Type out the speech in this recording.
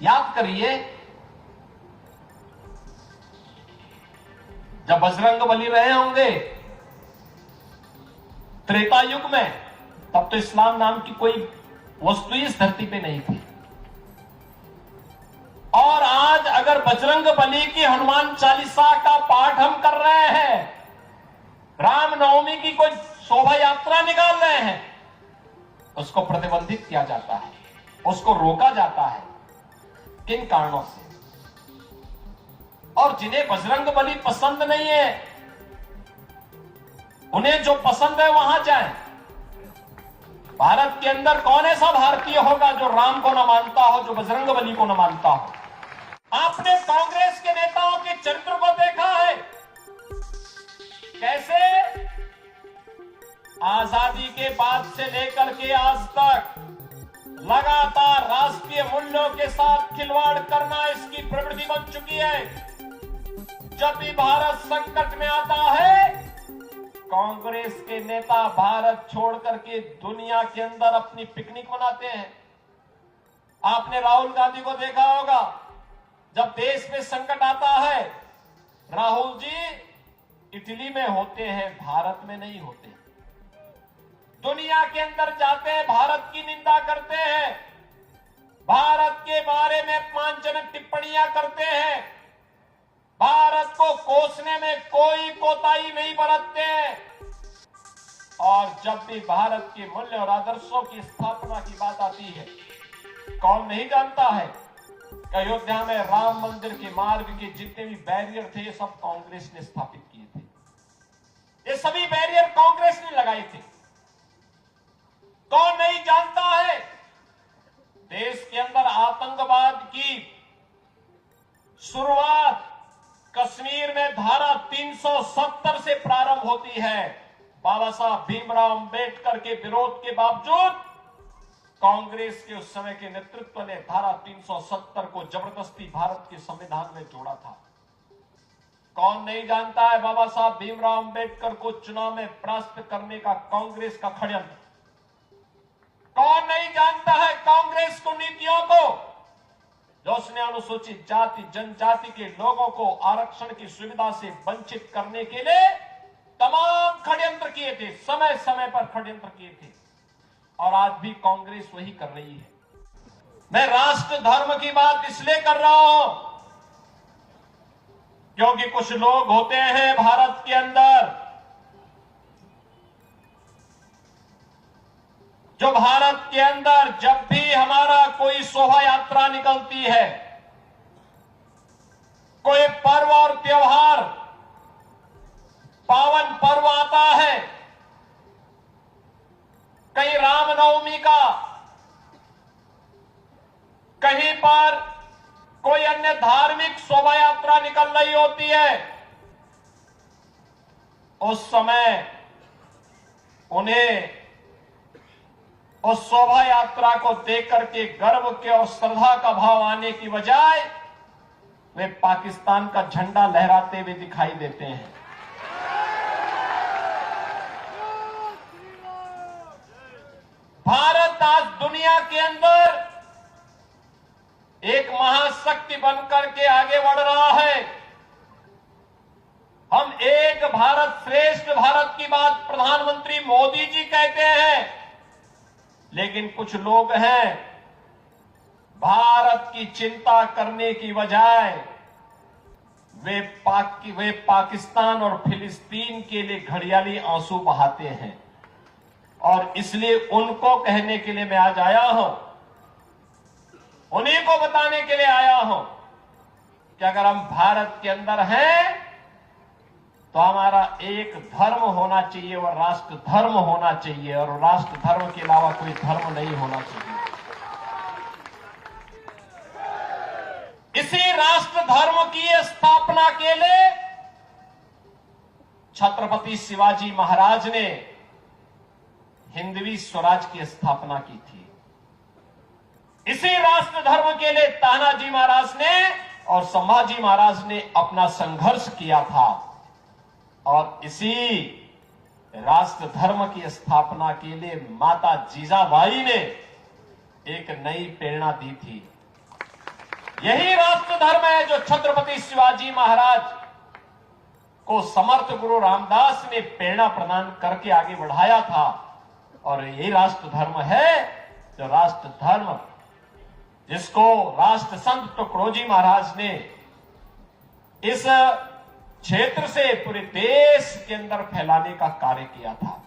याद करिए, जब बजरंग बली रहे होंगे त्रेता युग में, तब तो इस्लाम नाम की कोई वस्तु इस धरती पे नहीं थी। और आज अगर बजरंग बली की हनुमान चालीसा का पाठ हम कर रहे हैं, रामनवमी की कोई शोभा यात्रा निकाल रहे हैं, उसको प्रतिबंधित किया जाता है, उसको रोका जाता है। किन कारणों से? और जिन्हें बजरंग बली पसंद नहीं है, उन्हें जो पसंद है वहां जाएं। भारत के अंदर कौन ऐसा भारतीय होगा जो राम को न मानता हो, जो बजरंग बली को न मानता हो? आपने कांग्रेस के नेताओं के चरित्र को देखा है, कैसे आजादी के बाद से लेकर के आज तक लगातार राष्ट्रीय मूल्यों के साथ खिलवाड़ करना इसकी प्रवृत्ति बन चुकी है। जब भी भारत संकट में आता है, कांग्रेस के नेता भारत छोड़ करके दुनिया के अंदर अपनी पिकनिक मनाते हैं। आपने राहुल गांधी को देखा होगा, जब देश में संकट आता है, राहुल जी इटली में होते हैं, भारत में नहीं होते। दुनिया के अंदर जाते हैं, भारत की निंदा करते हैं, भारत के बारे में अपमानजनक टिप्पणियां करते हैं, भारत को कोसने में कोई कोताही नहीं बरतते हैं। और जब भी भारत के मूल्य और आदर्शों की स्थापना की बात आती है, कौन नहीं जानता है कि अयोध्या में राम मंदिर के मार्ग के जितने भी बैरियर थे, ये सब कांग्रेस ने स्थापित किए थे। ये सभी बैरियर कांग्रेस ने लगाए थे। कौन नहीं जानता है देश के अंदर आतंकवाद की शुरुआत कश्मीर में धारा 370 से प्रारंभ होती है। बाबा साहब भीमराव अंबेडकर के विरोध के बावजूद कांग्रेस के उस समय के नेतृत्व ने धारा 370 को जबरदस्ती भारत के संविधान में जोड़ा था। कौन नहीं जानता है बाबा साहब भीमराव अंबेडकर को चुनाव में परास्त करने का कांग्रेस का षड्यंत्र? कौन नहीं जानता है कांग्रेस को नीतियों को, जो उसने अनुसूचित जाति जनजाति के लोगों को आरक्षण की सुविधा से वंचित करने के लिए तमाम षड्यंत्र किए थे, समय समय पर षड्यंत्र किए थे। और आज भी कांग्रेस वही कर रही है। मैं राष्ट्र धर्म की बात इसलिए कर रहा हूं क्योंकि कुछ लोग होते हैं भारत के अंदर जो भारत के अंदर जब भी हमारा कोई शोभा यात्रा निकलती है, कोई पर्व और त्योहार, पावन पर्व आता है, कहीं रामनवमी का, कहीं पर कोई अन्य धार्मिक शोभा यात्रा निकल रही होती है, उस समय उन्हें उस शोभा यात्रा को देख करके गर्व के और श्रद्धा का भाव आने की बजाय वे पाकिस्तान का झंडा लहराते हुए दिखाई देते हैं। भारत आज दुनिया के अंदर एक महाशक्ति बनकर के आगे बढ़ रहा है। हम एक भारत श्रेष्ठ भारत की बात प्रधानमंत्री मोदी जी कहते हैं, लेकिन कुछ लोग हैं भारत की चिंता करने की बजाय वे पाकिस्तान और फिलिस्तीन के लिए घड़ियाली आंसू बहाते हैं। और इसलिए उनको कहने के लिए मैं आज आया हूं, उन्हीं को बताने के लिए आया हूं कि अगर हम भारत के अंदर हैं तो हमारा एक धर्म होना चाहिए और राष्ट्र धर्म होना चाहिए, और राष्ट्र धर्म के अलावा कोई धर्म नहीं होना चाहिए। इसी राष्ट्र धर्म की स्थापना के लिए छत्रपति शिवाजी महाराज ने हिंदवी स्वराज की स्थापना की थी। इसी राष्ट्र धर्म के लिए तानाजी महाराज ने और संभाजी महाराज ने अपना संघर्ष किया था। और इसी राष्ट्र धर्म की स्थापना के लिए माता जीजाबाई ने एक नई प्रेरणा दी थी। यही राष्ट्र धर्म है जो छत्रपति शिवाजी महाराज को समर्थ गुरु रामदास ने प्रेरणा प्रदान करके आगे बढ़ाया था। और यही राष्ट्र धर्म है जो राष्ट्र धर्म जिसको राष्ट्र संत तुकडोजी महाराज ने इस क्षेत्र से पूरे देश के अंदर फैलाने का कार्य किया था।